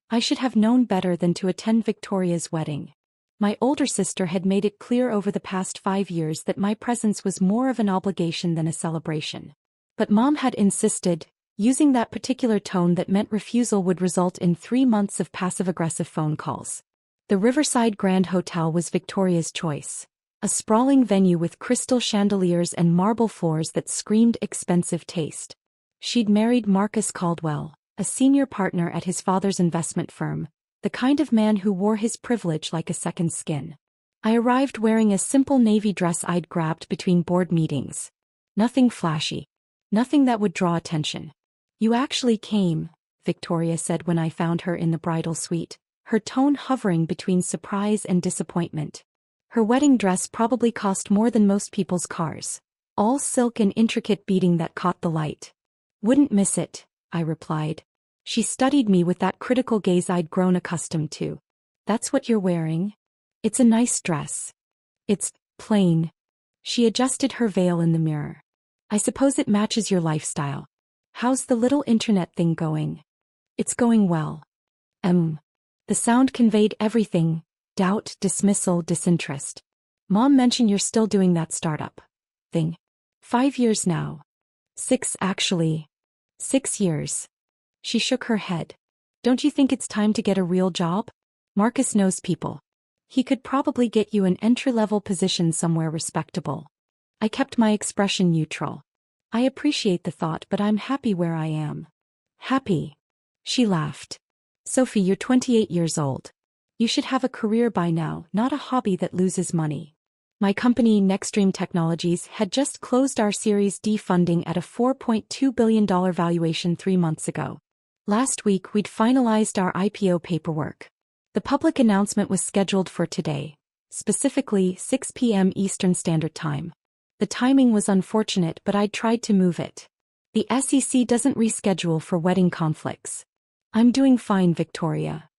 I should have known better than to attend Victoria's wedding. My older sister had made it clear over the past 5 years that my presence was more of an obligation than a celebration. But Mom had insisted, using that particular tone that meant refusal would result in 3 months of passive-aggressive phone calls. The Riverside Grand Hotel was Victoria's choice. A sprawling venue with crystal chandeliers and marble floors that screamed expensive taste. She'd married Marcus Caldwell, a senior partner at his father's investment firm, the kind of man who wore his privilege like a second skin. I arrived wearing a simple navy dress I'd grabbed between board meetings. Nothing flashy. Nothing that would draw attention. "You actually came," Victoria said when I found her in the bridal suite, her tone hovering between surprise and disappointment. Her wedding dress probably cost more than most people's cars. All silk and intricate beading that caught the light. "Wouldn't miss it," I replied. She studied me with that critical gaze I'd grown accustomed to. "That's what you're wearing? It's a nice dress." "It's plain." She adjusted her veil in the mirror. "I suppose it matches your lifestyle. How's the little internet thing going?" "It's going well." The sound conveyed everything: doubt, dismissal, disinterest. "Mom mentioned you're still doing that startup thing." 5 years now. 6 actually. 6 years. She shook her head. "Don't you think it's time to get a real job? Marcus knows people. He could probably get you an entry-level position somewhere respectable." I kept my expression neutral. "I appreciate the thought, but I'm happy where I am." "Happy?" She laughed. "Sophie, you're 28 years old. You should have a career by now, not a hobby that loses money." My company, Nextstream Technologies, had just closed our Series D funding at a $4.2 billion valuation 3 months ago. Last week we'd finalized our IPO paperwork. The public announcement was scheduled for today, specifically 6 p.m. Eastern Standard Time. The timing was unfortunate, but I'd tried to move it. The SEC doesn't reschedule for wedding conflicts. "I'm doing fine, Victoria."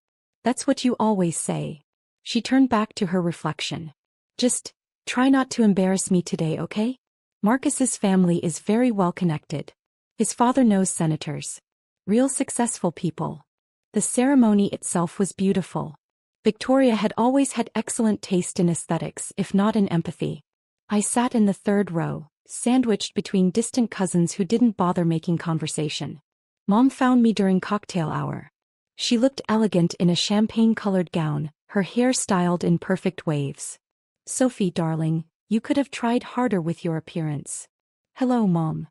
"That's what you always say." She turned back to her reflection. "Just try not to embarrass me today, okay? Marcus's family is very well connected. His father knows senators. Real successful people." The ceremony itself was beautiful. Victoria had always had excellent taste in aesthetics, if not in empathy. I sat in the 3rd row, sandwiched between distant cousins who didn't bother making conversation. Mom found me during cocktail hour. She looked elegant in a champagne-colored gown, her hair styled in perfect waves. "Sophie, darling, you could have tried harder with your appearance." "Hello, Mom.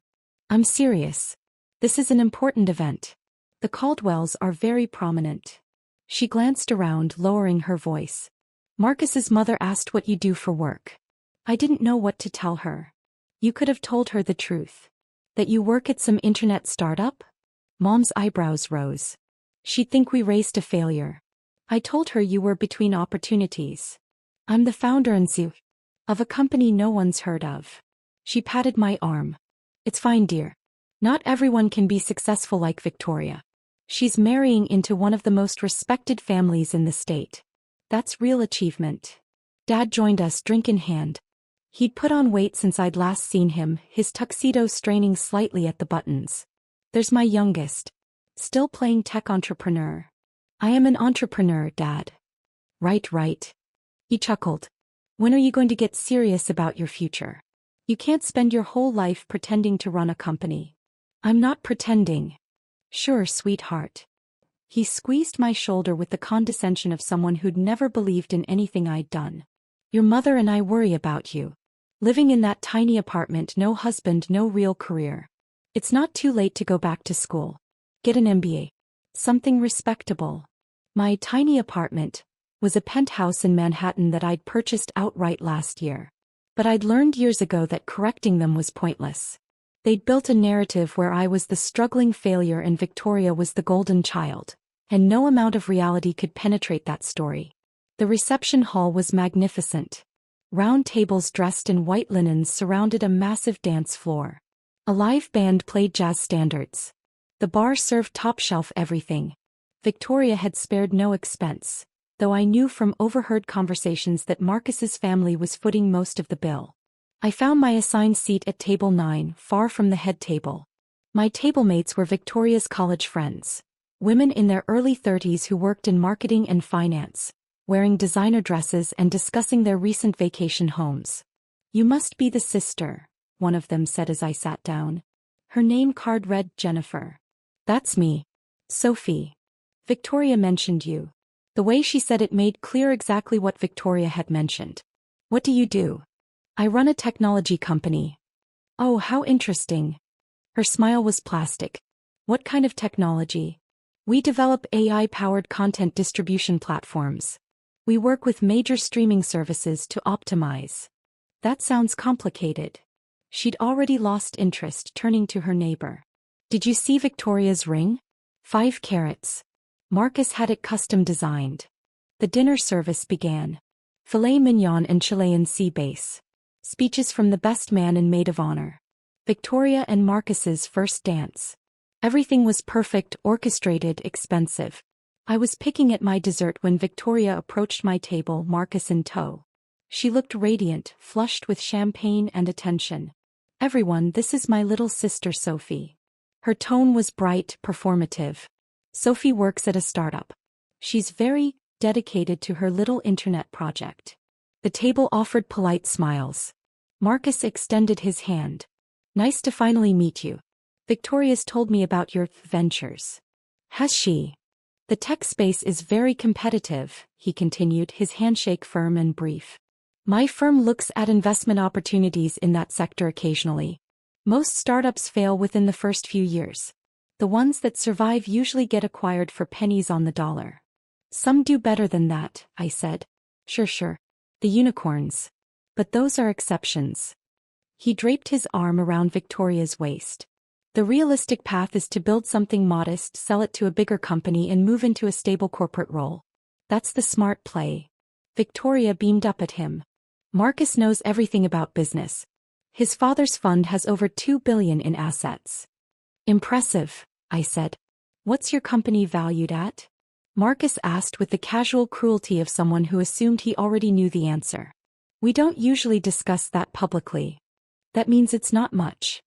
I'm serious. This is an important event. The Caldwells are very prominent." She glanced around, lowering her voice. "Marcus's mother asked what you do for work." I didn't know what to tell her. "You could have told her the truth. That you work at some internet startup?" Mom's eyebrows rose. "She'd think we raced a failure." "I told her you were between opportunities. I'm the founder and CEO of a company no one's heard of." She patted my arm. "It's fine, dear. Not everyone can be successful like Victoria. She's marrying into one of the most respected families in the state. That's real achievement." Dad joined us, drink in hand. He'd put on weight since I'd last seen him, his tuxedo straining slightly at the buttons. "There's my youngest. Still playing tech entrepreneur." "I am an entrepreneur, Dad." Right. He chuckled. "When are you going to get serious about your future? You can't spend your whole life pretending to run a company." "I'm not pretending." "Sure, sweetheart." He squeezed my shoulder with the condescension of someone who'd never believed in anything I'd done. "Your mother and I worry about you. Living in that tiny apartment, no husband, no real career. It's not too late to go back to school. Get an MBA. Something respectable." My tiny apartment was a penthouse in Manhattan that I'd purchased outright last year. But I'd learned years ago that correcting them was pointless. They'd built a narrative where I was the struggling failure and Victoria was the golden child, and no amount of reality could penetrate that story. The reception hall was magnificent. Round tables dressed in white linens surrounded a massive dance floor. A live band played jazz standards. The bar served top-shelf everything. Victoria had spared no expense, though I knew from overheard conversations that Marcus's family was footing most of the bill. I found my assigned seat at table 9, far from the head table. My tablemates were Victoria's college friends. Women in their early 30s who worked in marketing and finance, wearing designer dresses and discussing their recent vacation homes. "You must be the sister," one of them said as I sat down. Her name card read Jennifer. "That's me. Sophie. Victoria mentioned you." The way she said it made clear exactly what Victoria had mentioned. "What do you do?" "I run a technology company." "Oh, how interesting." Her smile was plastic. "What kind of technology?" "We develop AI-powered content distribution platforms. We work with major streaming services to optimize." "That sounds complicated." She'd already lost interest, turning to her neighbor. "Did you see Victoria's ring? 5 carats. Marcus had it custom designed." The dinner service began. Filet mignon and Chilean sea bass. Speeches from the best man and maid of honor. Victoria and Marcus's first dance. Everything was perfect, orchestrated, expensive. I was picking at my dessert when Victoria approached my table, Marcus in tow. She looked radiant, flushed with champagne and attention. "Everyone, this is my little sister Sophie." Her tone was bright, performative. "Sophie works at a startup. She's very dedicated to her little internet project." The table offered polite smiles. Marcus extended his hand. "Nice to finally meet you. Victoria's told me about your ventures." "Has she?" "The tech space is very competitive," he continued, his handshake firm and brief. "My firm looks at investment opportunities in that sector occasionally. Most startups fail within the first few years. The ones that survive usually get acquired for pennies on the dollar." "Some do better than that," I said. Sure. The unicorns. But those are exceptions." He draped his arm around Victoria's waist. "The realistic path is to build something modest, sell it to a bigger company and move into a stable corporate role. That's the smart play." Victoria beamed up at him. "Marcus knows everything about business. His father's fund has over $2 billion in assets." "Impressive," I said. "What's your company valued at?" Marcus asked with the casual cruelty of someone who assumed he already knew the answer. "We don't usually discuss that publicly." "That means it's not much."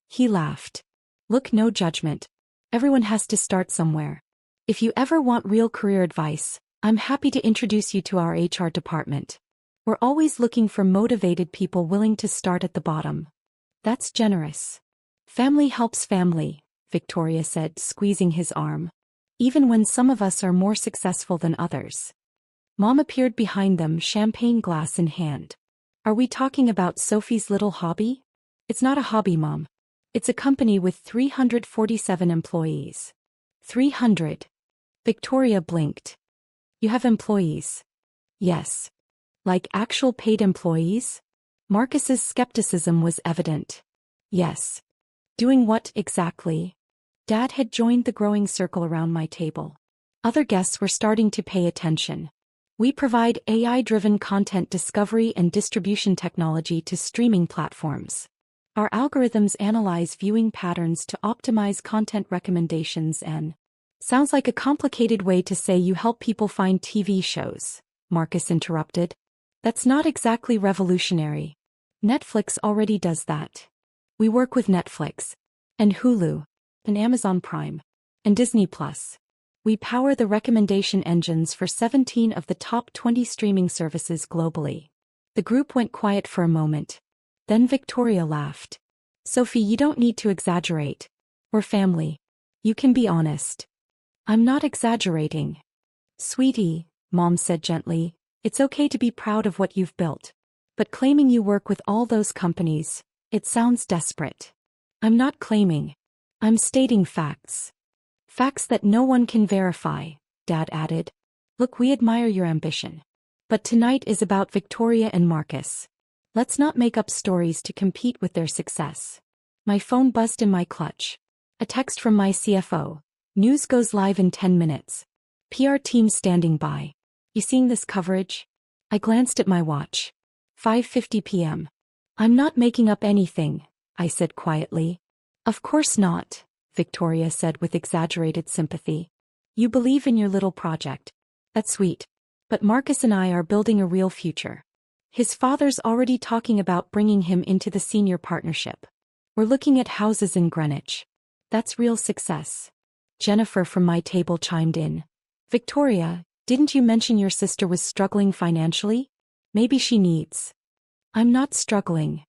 He laughed. "Look, no judgment. Everyone has to start somewhere. If you ever want real career advice, I'm happy to introduce you to our HR department. We're always looking for motivated people willing to start at the bottom." "That's generous." "Family helps family," Victoria said, squeezing his arm. "Even when some of us are more successful than others." Mom appeared behind them, champagne glass in hand. "Are we talking about Sophie's little hobby?" "It's not a hobby, Mom. It's a company with 347 employees." 300. Victoria blinked. "You have employees?" "Yes." "Like actual paid employees?" Marcus's skepticism was evident. "Yes." "Doing what exactly?" Dad had joined the growing circle around my table. Other guests were starting to pay attention. "We provide AI-driven content discovery and distribution technology to streaming platforms. Our algorithms analyze viewing patterns to optimize content recommendations and—" "Sounds like a complicated way to say you help people find TV shows," Marcus interrupted. "That's not exactly revolutionary. Netflix already does that." "We work with Netflix. And Hulu. And Amazon Prime. And Disney+. We power the recommendation engines for 17 of the top 20 streaming services globally." The group went quiet for a moment. Then Victoria laughed. "Sophie, you don't need to exaggerate. We're family. You can be honest." "I'm not exaggerating." "Sweetie," Mom said gently, "it's okay to be proud of what you've built. But claiming you work with all those companies, it sounds desperate." "I'm not claiming. I'm stating facts. Facts that no one can verify," Dad added. "Look, we admire your ambition. But tonight is about Victoria and Marcus. Let's not make up stories to compete with their success." My phone buzzed in my clutch. A text from my CFO. "News goes live in 10 minutes. PR team standing by. You seeing this coverage?" I glanced at my watch. 5:50 p.m. "I'm not making up anything," I said quietly. "Of course not," Victoria said with exaggerated sympathy. "You believe in your little project. That's sweet. But Marcus and I are building a real future. His father's already talking about bringing him into the senior partnership. We're looking at houses in Greenwich. That's real success." Jennifer from my table chimed in. Victoria, didn't you mention your sister was struggling financially? Maybe she needs. I'm not struggling.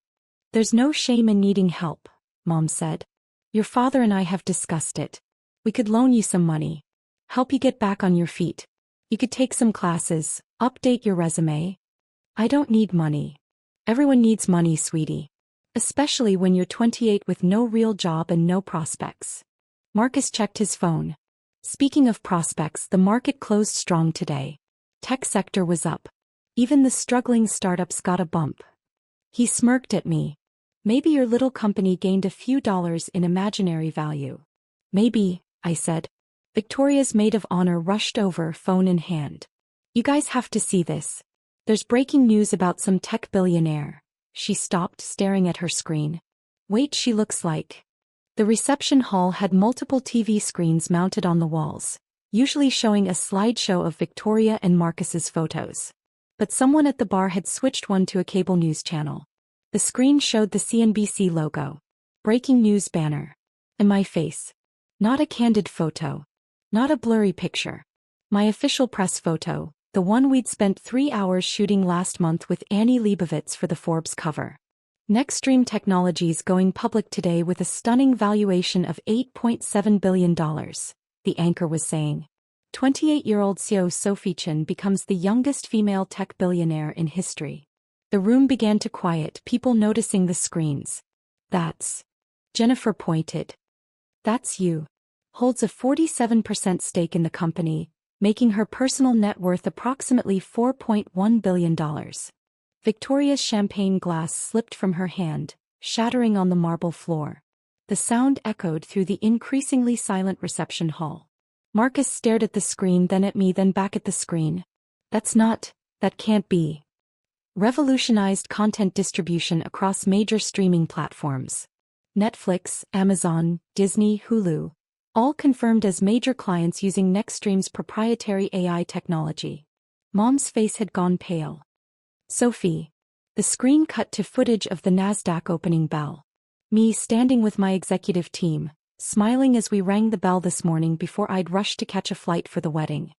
There's no shame in needing help, Mom said. Your father and I have discussed it. We could loan you some money. Help you get back on your feet. You could take some classes, update your resume. I don't need money. Everyone needs money, sweetie. Especially when you're 28 with no real job and no prospects. Marcus checked his phone. Speaking of prospects, the market closed strong today. Tech sector was up. Even the struggling startups got a bump. He smirked at me. Maybe your little company gained a few dollars in imaginary value. Maybe, I said. Victoria's maid of honor rushed over, phone in hand. You guys have to see this. There's breaking news about some tech billionaire. She stopped, staring at her screen. Wait, she looks like. The reception hall had multiple TV screens mounted on the walls, usually showing a slideshow of Victoria and Marcus's photos. But someone at the bar had switched one to a cable news channel. The screen showed the CNBC logo. Breaking news banner. And my face. Not a candid photo. Not a blurry picture. My official press photo, the one we'd spent 3 hours shooting last month with Annie Leibovitz for the Forbes cover. Nextstream Technologies going public today with a stunning valuation of $8.7 billion, the anchor was saying. 28-year-old CEO Sophie Chen becomes the youngest female tech billionaire in history. The room began to quiet, people noticing the screens. That's. Jennifer pointed. That's you. Holds a 47% stake in the company, making her personal net worth approximately $4.1 billion. Victoria's champagne glass slipped from her hand, shattering on the marble floor. The sound echoed through the increasingly silent reception hall. Marcus stared at the screen, then at me, then back at the screen. That can't be. Revolutionized content distribution across major streaming platforms. Netflix, Amazon, Disney, Hulu. All confirmed as major clients using Nextstream's proprietary AI technology. Mom's face had gone pale. Sophie. The screen cut to footage of the NASDAQ opening bell. Me standing with my executive team, smiling as we rang the bell this morning before I'd rushed to catch a flight for the wedding.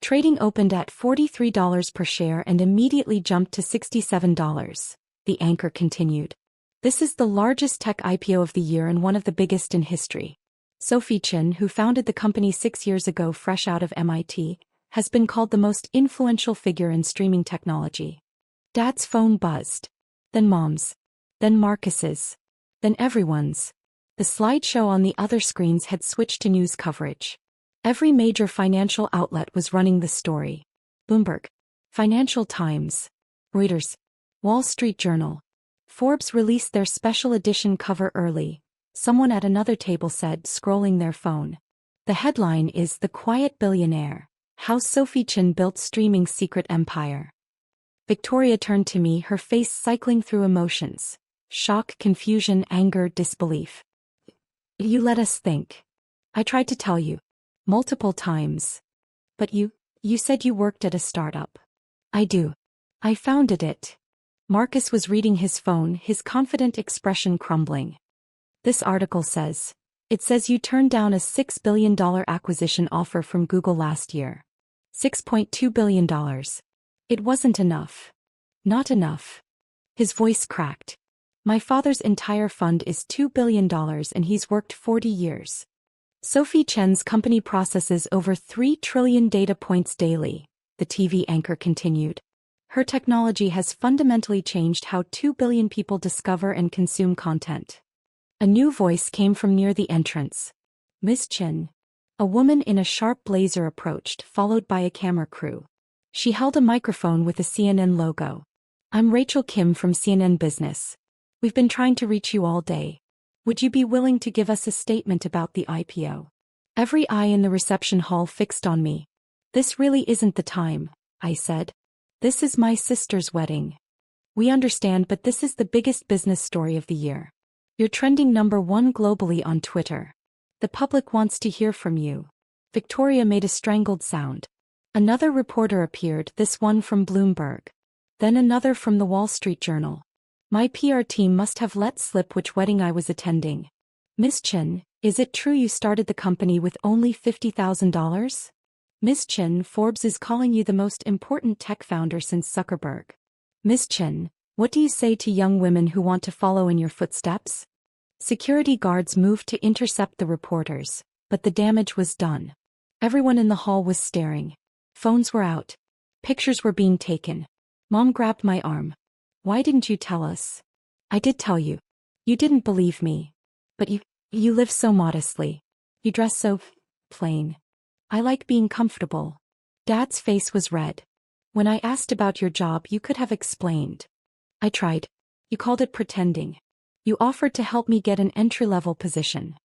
Trading opened at $43 per share and immediately jumped to $67, the anchor continued. This is the largest tech IPO of the year and one of the biggest in history. Sophie Chen, who founded the company 6 years ago fresh out of MIT, has been called the most influential figure in streaming technology. Dad's phone buzzed. Then Mom's. Then Marcus's. Then everyone's. The slideshow on the other screens had switched to news coverage. Every major financial outlet was running the story. Bloomberg. Financial Times. Reuters. Wall Street Journal. Forbes released their special edition cover early, someone at another table said, scrolling their phone. The headline is The Quiet Billionaire, How Sophie Chen Built Streaming's Secret Empire. Victoria turned to me, her face cycling through emotions. Shock, confusion, anger, disbelief. You let us think. I tried to tell you. Multiple times. But you said you worked at a startup. I do. I founded it. Marcus was reading his phone, his confident expression crumbling. This article says. It says you turned down a $6 billion acquisition offer from Google last year. $6.2 billion. It wasn't enough. Not enough. His voice cracked. My father's entire fund is $2 billion and he's worked 40 years. Sophie Chen's company processes over 3 trillion data points daily, the TV anchor continued. Her technology has fundamentally changed how 2 billion people discover and consume content. A new voice came from near the entrance. Ms. Chen. A woman in a sharp blazer approached, followed by a camera crew. She held a microphone with a CNN logo. I'm Rachel Kim from CNN Business. We've been trying to reach you all day. Would you be willing to give us a statement about the IPO? Every eye in the reception hall fixed on me. This really isn't the time, I said. This is my sister's wedding. We understand, but this is the biggest business story of the year. You're trending #1 globally on Twitter. The public wants to hear from you. Victoria made a strangled sound. Another reporter appeared, this one from Bloomberg. Then another from the Wall Street Journal. My PR team must have let slip which wedding I was attending. Miss Chen, Is it true you started the company with only $50,000? Miss Chin, Forbes is calling you the most important tech founder since Zuckerberg. Miss Chin, what do you say to young women who want to follow in your footsteps? Security guards moved to intercept the reporters, but the damage was done. Everyone in the hall was staring. Phones were out. Pictures were being taken. Mom grabbed my arm. Why didn't you tell us? I did tell you. You didn't believe me. But you live so modestly. You dress so plain. I like being comfortable. Dad's face was red. When I asked about your job, you could have explained. I tried. You called it pretending. You offered to help me get an entry-level position.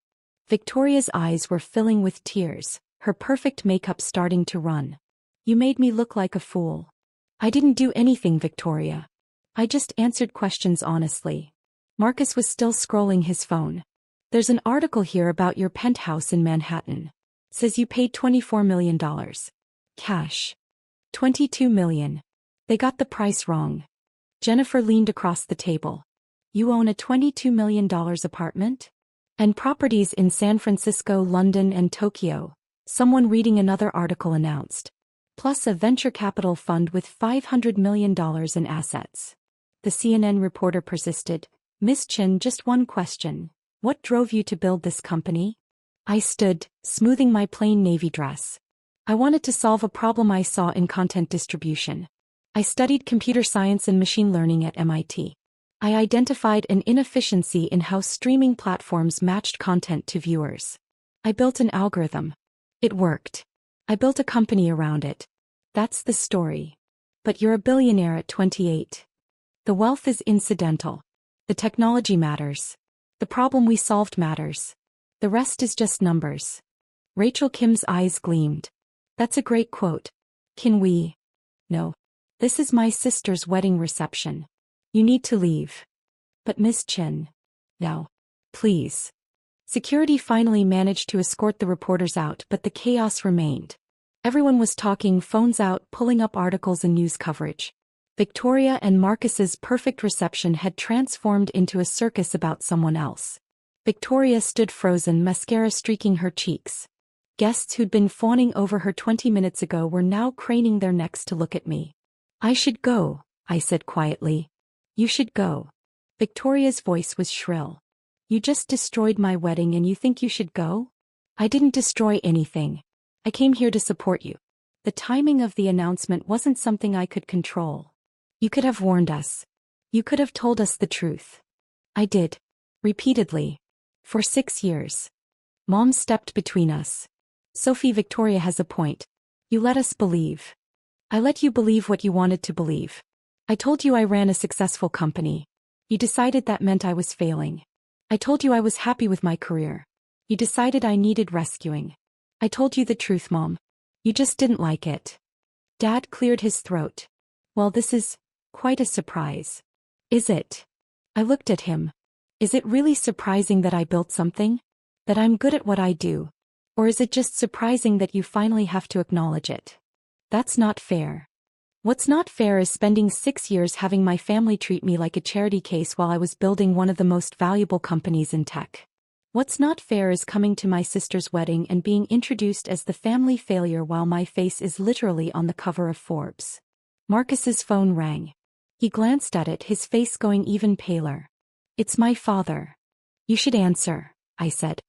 Victoria's eyes were filling with tears, her perfect makeup starting to run. You made me look like a fool. I didn't do anything, Victoria. I just answered questions honestly. Marcus was still scrolling his phone. There's an article here about your penthouse in Manhattan. Says you paid $24 million. Cash. $22 million. They got the price wrong. Jennifer leaned across the table. You own a $22 million apartment? And properties in San Francisco, London, and Tokyo, someone reading another article announced. Plus a venture capital fund with $500 million in assets. The CNN reporter persisted. Miss Chin, just one question. What drove you to build this company? I stood, smoothing my plain navy dress. I wanted to solve a problem I saw in content distribution. I studied computer science and machine learning at MIT. I identified an inefficiency in how streaming platforms matched content to viewers. I built an algorithm. It worked. I built a company around it. That's the story. But you're a billionaire at 28. The wealth is incidental. The technology matters. The problem we solved matters. The rest is just numbers. Rachel Kim's eyes gleamed. That's a great quote. Can we? No. This is my sister's wedding reception. You need to leave. But Miss Chin. No. Please. Security finally managed to escort the reporters out, but the chaos remained. Everyone was talking, phones out, pulling up articles and news coverage. Victoria and Marcus's perfect reception had transformed into a circus about someone else. Victoria stood frozen, mascara streaking her cheeks. Guests who'd been fawning over her 20 minutes ago were now craning their necks to look at me. I should go, I said quietly. You should go. Victoria's voice was shrill. You just destroyed my wedding and you think you should go? I didn't destroy anything. I came here to support you. The timing of the announcement wasn't something I could control. You could have warned us. You could have told us the truth. I did. Repeatedly. For 6 years. Mom stepped between us. Sophie, Victoria has a point. You let us believe. I let you believe what you wanted to believe. I told you I ran a successful company. You decided that meant I was failing. I told you I was happy with my career. You decided I needed rescuing. I told you the truth, Mom. You just didn't like it. Dad cleared his throat. Well, this is quite a surprise. Is it? I looked at him. Is it really surprising that I built something? That I'm good at what I do? Or is it just surprising that you finally have to acknowledge it? That's not fair. What's not fair is spending 6 years having my family treat me like a charity case while I was building one of the most valuable companies in tech. What's not fair is coming to my sister's wedding and being introduced as the family failure while my face is literally on the cover of Forbes. Marcus's phone rang. He glanced at it, his face going even paler. It's my father. You should answer, I said.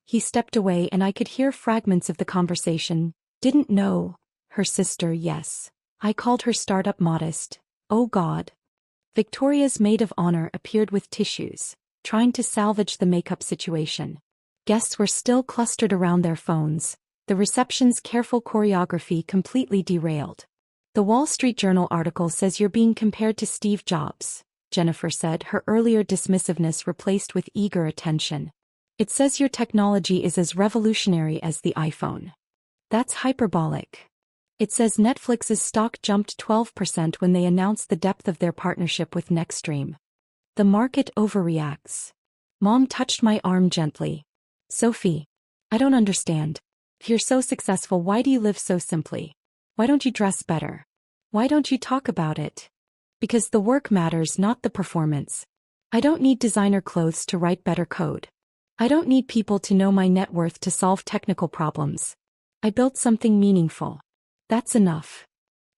He stepped away and I could hear fragments of the conversation. Didn't know. Her sister, yes. I called her startup modest. Oh God. Victoria's maid of honor appeared with tissues, trying to salvage the makeup situation. Guests were still clustered around their phones, the reception's careful choreography completely derailed. The Wall Street Journal article says you're being compared to Steve Jobs, Jennifer said, her earlier dismissiveness replaced with eager attention. It says your technology is as revolutionary as the iPhone. That's hyperbolic. It says Netflix's stock jumped 12% when they announced the depth of their partnership with Nextstream. The market overreacts. Mom touched my arm gently. Sophie, I don't understand. If you're so successful, why do you live so simply? Why don't you dress better? Why don't you talk about it? Because the work matters, not the performance. I don't need designer clothes to write better code. I don't need people to know my net worth to solve technical problems. I built something meaningful. That's enough.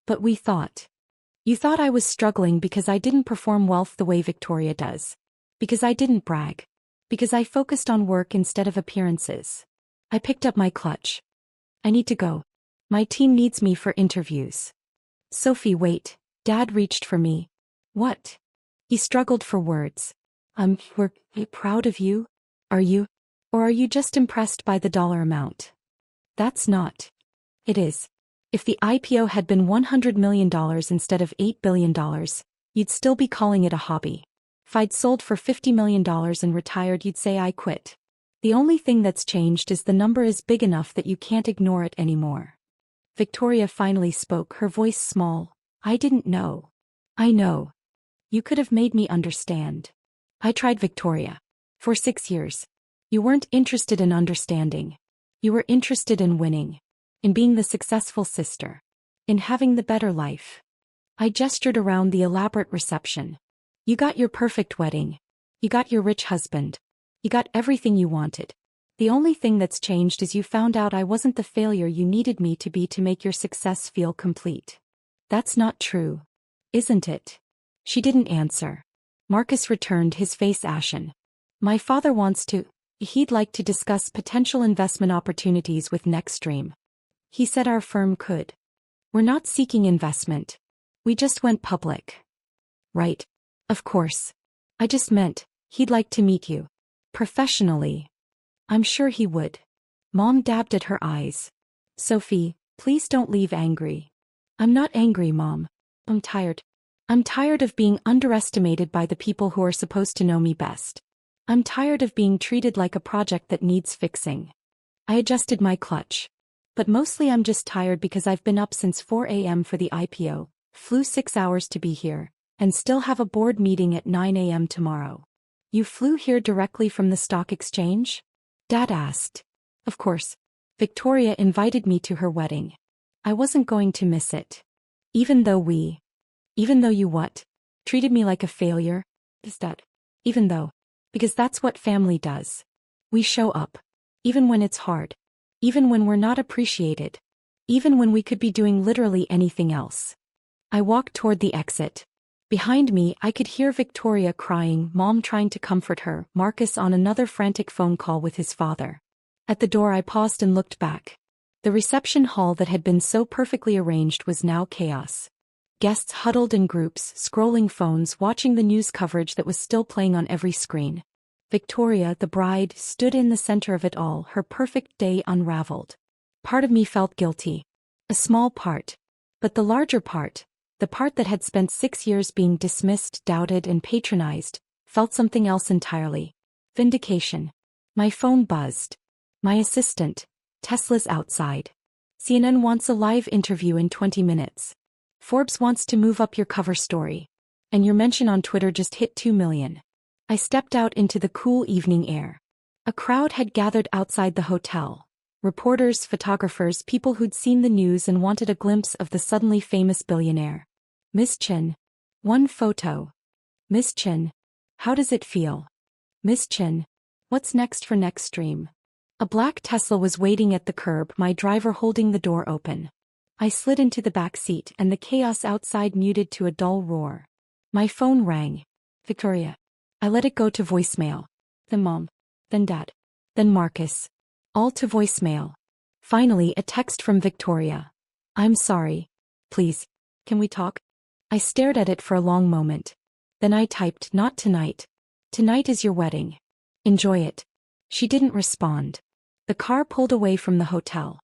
But we thought. You thought I was struggling because I didn't perform wealth the way Victoria does. Because I didn't brag. Because I focused on work instead of appearances. I picked up my clutch. I need to go. My team needs me for interviews. Sophie, wait. Dad reached for me. What? He struggled for words. We're proud of you? Are you? Or are you just impressed by the dollar amount? That's not. It is. If the IPO had been $100 million instead of $8 billion, you'd still be calling it a hobby. If I'd sold for $50 million and retired, you'd say I quit. The only thing that's changed is the number is big enough that you can't ignore it anymore. Victoria finally spoke, her voice small. I didn't know. I know. You could have made me understand. I tried, Victoria. For 6 years. You weren't interested in understanding. You were interested in winning. In being the successful sister. In having the better life. I gestured around the elaborate reception. You got your perfect wedding. You got your rich husband. You got everything you wanted. The only thing that's changed is you found out I wasn't the failure you needed me to be to make your success feel complete. That's not true. Isn't it? She didn't answer. Marcus returned, his face ashen. My father wants to. He'd like to discuss potential investment opportunities with Nextstream. He said our firm could. We're not seeking investment. We just went public. Right. Of course. I just meant, he'd like to meet you. Professionally. I'm sure he would. Mom dabbed at her eyes. Sophie, please don't leave angry. I'm not angry, Mom. I'm tired. I'm tired of being underestimated by the people who are supposed to know me best. I'm tired of being treated like a project that needs fixing. I adjusted my clutch. But mostly I'm just tired because I've been up since 4 a.m. for the IPO, flew 6 hours to be here, and still have a board meeting at 9 a.m. tomorrow. You flew here directly from the stock exchange? Dad asked. Of course. Victoria invited me to her wedding. I wasn't going to miss it. Even though you what? Treated me like a failure? Is that? Even though. Because that's what family does. We show up. Even when it's hard. Even when we're not appreciated. Even when we could be doing literally anything else. I walked toward the exit. Behind me, I could hear Victoria crying, Mom trying to comfort her, Marcus on another frantic phone call with his father. At the door I paused and looked back. The reception hall that had been so perfectly arranged was now chaos. Guests huddled in groups, scrolling phones, watching the news coverage that was still playing on every screen. Victoria, the bride, stood in the center of it all, her perfect day unraveled. Part of me felt guilty. A small part. But the larger part, the part that had spent 6 years being dismissed, doubted, and patronized, felt something else entirely. Vindication. My phone buzzed. My assistant, Tesla's outside. CNN wants a live interview in 20 minutes. Forbes wants to move up your cover story. And your mention on Twitter just hit 2 million. I stepped out into the cool evening air. A crowd had gathered outside the hotel. Reporters, photographers, people who'd seen the news and wanted a glimpse of the suddenly famous billionaire. Miss Chin. One photo. Miss Chin. How does it feel? Miss Chin. What's next for Nextstream? A black Tesla was waiting at the curb, my driver holding the door open. I slid into the back seat and the chaos outside muted to a dull roar. My phone rang. Victoria. I let it go to voicemail. Then Mom. Then Dad. Then Marcus. All to voicemail. Finally, a text from Victoria. I'm sorry. Please. Can we talk? I stared at it for a long moment. Then I typed, not tonight. Tonight is your wedding. Enjoy it. She didn't respond. The car pulled away from the hotel.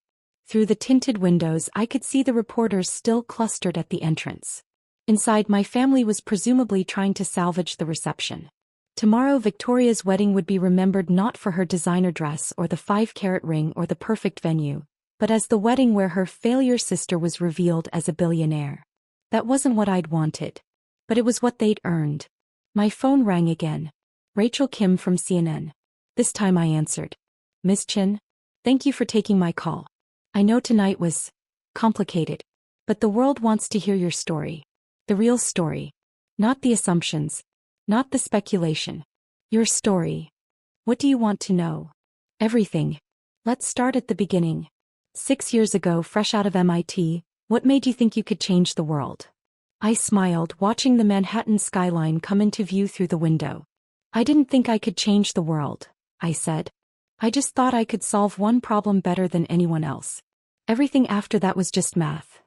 Through the tinted windows I could see the reporters still clustered at the entrance. Inside, my family was presumably trying to salvage the reception. Tomorrow Victoria's wedding would be remembered not for her designer dress or the 5-carat ring or the perfect venue, but as the wedding where her failure sister was revealed as a billionaire. That wasn't what I'd wanted. But it was what they'd earned. My phone rang again. Rachel Kim from CNN. This time I answered. Miss Chin? Thank you for taking my call. I know tonight was complicated, but the world wants to hear your story. The real story. Not the assumptions. Not the speculation. Your story. What do you want to know? Everything. Let's start at the beginning. 6 years ago, fresh out of MIT, what made you think you could change the world? I smiled, watching the Manhattan skyline come into view through the window. I didn't think I could change the world, I said. I just thought I could solve one problem better than anyone else. Everything after that was just math.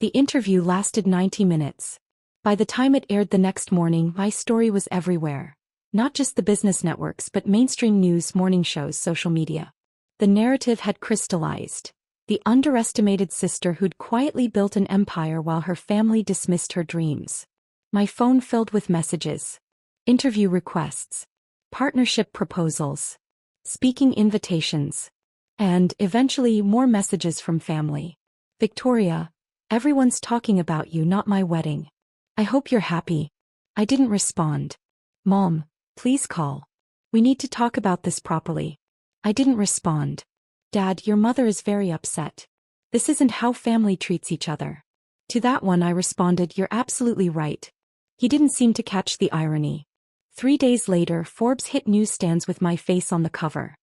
The interview lasted 90 minutes. By the time it aired the next morning, my story was everywhere. Not just the business networks but mainstream news, morning shows, social media. The narrative had crystallized. The underestimated sister who'd quietly built an empire while her family dismissed her dreams. My phone filled with messages. Interview requests. Partnership proposals. Speaking invitations. And, eventually, more messages from family. Victoria, everyone's talking about you, not my wedding. I hope you're happy. I didn't respond. Mom, please call. We need to talk about this properly. I didn't respond. Dad, your mother is very upset. This isn't how family treats each other. To that one I responded, you're absolutely right. He didn't seem to catch the irony. 3 days later, Forbes hit newsstands with my face on the cover.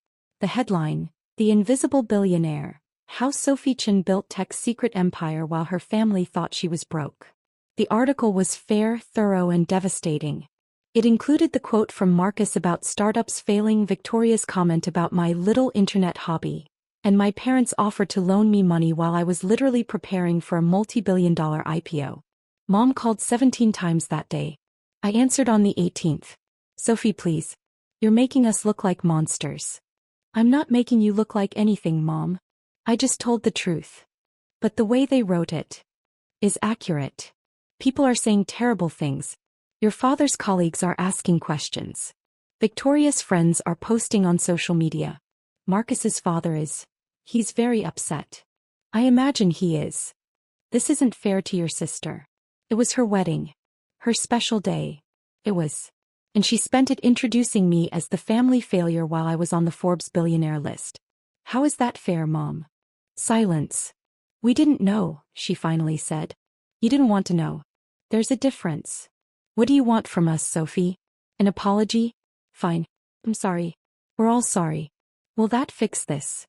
The headline, The Invisible Billionaire, How Sophie Chen Built Tech's Secret Empire While Her Family Thought She Was Broke. The article was fair, thorough, and devastating. It included the quote from Marcus about startups failing, Victoria's comment about my little internet hobby, and my parents' offer to loan me money while I was literally preparing for a multi-billion-dollar IPO. Mom called 17 times that day. I answered on the 18th. Sophie, please. You're making us look like monsters. I'm not making you look like anything, Mom. I just told the truth. But the way they wrote it is accurate. People are saying terrible things. Your father's colleagues are asking questions. Victoria's friends are posting on social media. Marcus's father is. He's very upset. I imagine he is. This isn't fair to your sister. It was her wedding. Her special day. It was. And she spent it introducing me as the family failure while I was on the Forbes billionaire list. How is that fair, Mom? Silence. We didn't know, she finally said. You didn't want to know. There's a difference. What do you want from us, Sophie? An apology? Fine. I'm sorry. We're all sorry. Will that fix this?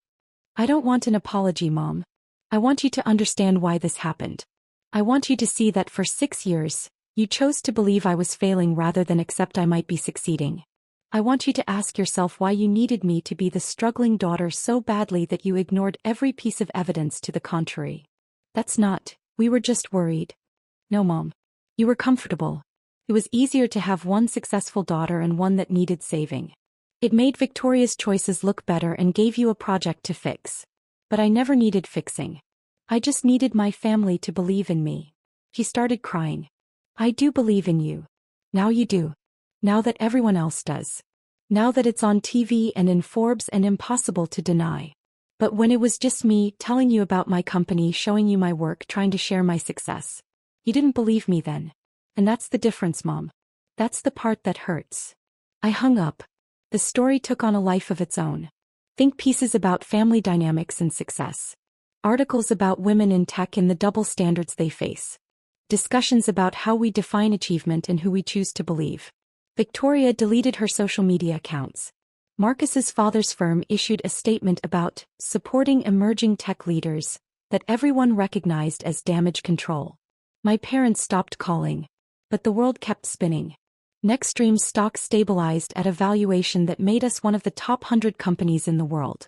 I don't want an apology, Mom. I want you to understand why this happened. I want you to see that for 6 years, you chose to believe I was failing rather than accept I might be succeeding. I want you to ask yourself why you needed me to be the struggling daughter so badly that you ignored every piece of evidence to the contrary. That's not, we were just worried. No, Mom. You were comfortable. It was easier to have one successful daughter and one that needed saving. It made Victoria's choices look better and gave you a project to fix. But I never needed fixing. I just needed my family to believe in me. He started crying. I do believe in you. Now you do. Now that everyone else does. Now that it's on TV and in Forbes and impossible to deny. But when it was just me telling you about my company, showing you my work, trying to share my success, you didn't believe me then. And that's the difference, Mom. That's the part that hurts. I hung up. The story took on a life of its own. Think pieces about family dynamics and success. Articles about women in tech and the double standards they face. Discussions about how we define achievement and who we choose to believe. Victoria deleted her social media accounts. Marcus's father's firm issued a statement about supporting emerging tech leaders that everyone recognized as damage control. My parents stopped calling. But the world kept spinning. Nextstream's stock stabilized at a valuation that made us one of the top 100 companies in the world.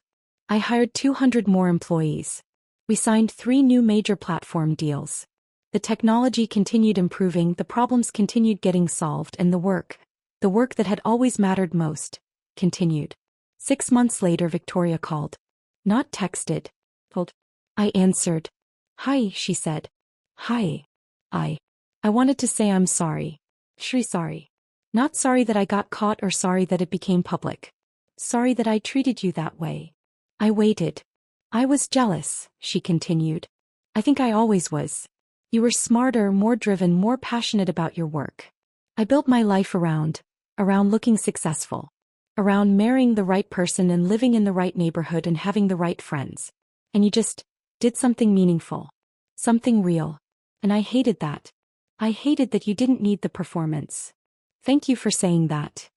I hired 200 more employees. We signed 3 new major platform deals. The technology continued improving, the problems continued getting solved, and the work that had always mattered most, continued. 6 months later, Victoria called. Not texted. Told. I answered. Hi, she said. Hi. I wanted to say I'm sorry. Sorry. Not sorry that I got caught or sorry that it became public. Sorry that I treated you that way. I waited. I was jealous, she continued. I think I always was. You were smarter, more driven, more passionate about your work. I built my life around looking successful. Around marrying the right person and living in the right neighborhood and having the right friends. And you just did something meaningful. Something real. And I hated that. I hated that you didn't need the performance. Thank you for saying that.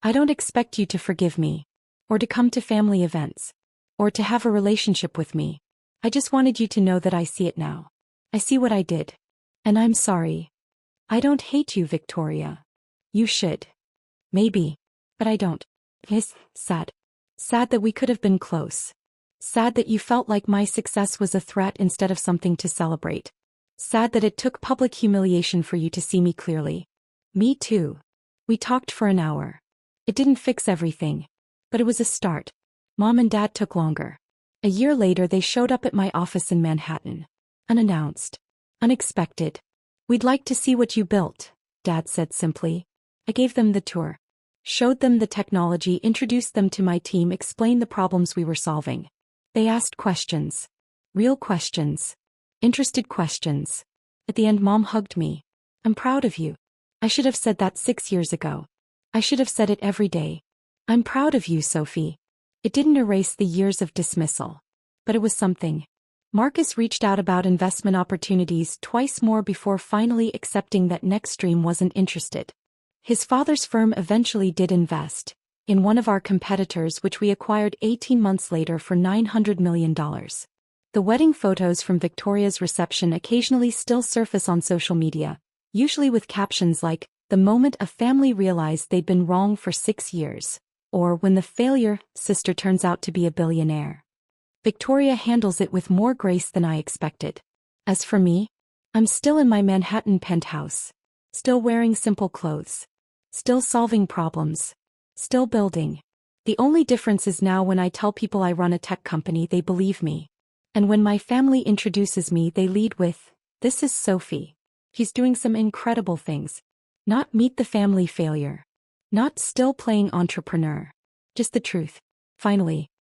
I don't expect you to forgive me. or to come to family events, or to have a relationship with me. I just wanted you to know that I see it now. I see what I did. And I'm sorry. I don't hate you, Victoria. You should. Maybe. But I don't. It's sad. Sad that we could have been close. Sad that you felt like my success was a threat instead of something to celebrate. Sad that it took public humiliation for you to see me clearly. Me too. We talked for an hour. It didn't fix everything. But it was a start. Mom and Dad took longer. A year later they showed up at my office in Manhattan. Unannounced. Unexpected. We'd like to see what you built, Dad said simply. I gave them the tour. Showed them the technology, introduced them to my team, explained the problems we were solving. They asked questions. Real questions. Interested questions. At the end, Mom hugged me. I'm proud of you. I should have said that 6 years ago. I should have said it every day. I'm proud of you, Sophie. It didn't erase the years of dismissal. But it was something. Marcus reached out about investment opportunities twice more before finally accepting that Nextstream wasn't interested. His father's firm eventually did invest in one of our competitors, which we acquired 18 months later for $900 million. The wedding photos from Victoria's reception occasionally still surface on social media, usually with captions like, "The moment a family realized they'd been wrong for 6 years," or "When the failure sister turns out to be a billionaire." Victoria handles it with more grace than I expected. As for me, I'm still in my Manhattan penthouse. Still wearing simple clothes. Still solving problems. Still building. The only difference is now when I tell people I run a tech company, they believe me. And when my family introduces me, they lead with, "This is Sophie. He's doing some incredible things." Not "Meet the family failure." Not "Still playing entrepreneur." Just the truth. Finally,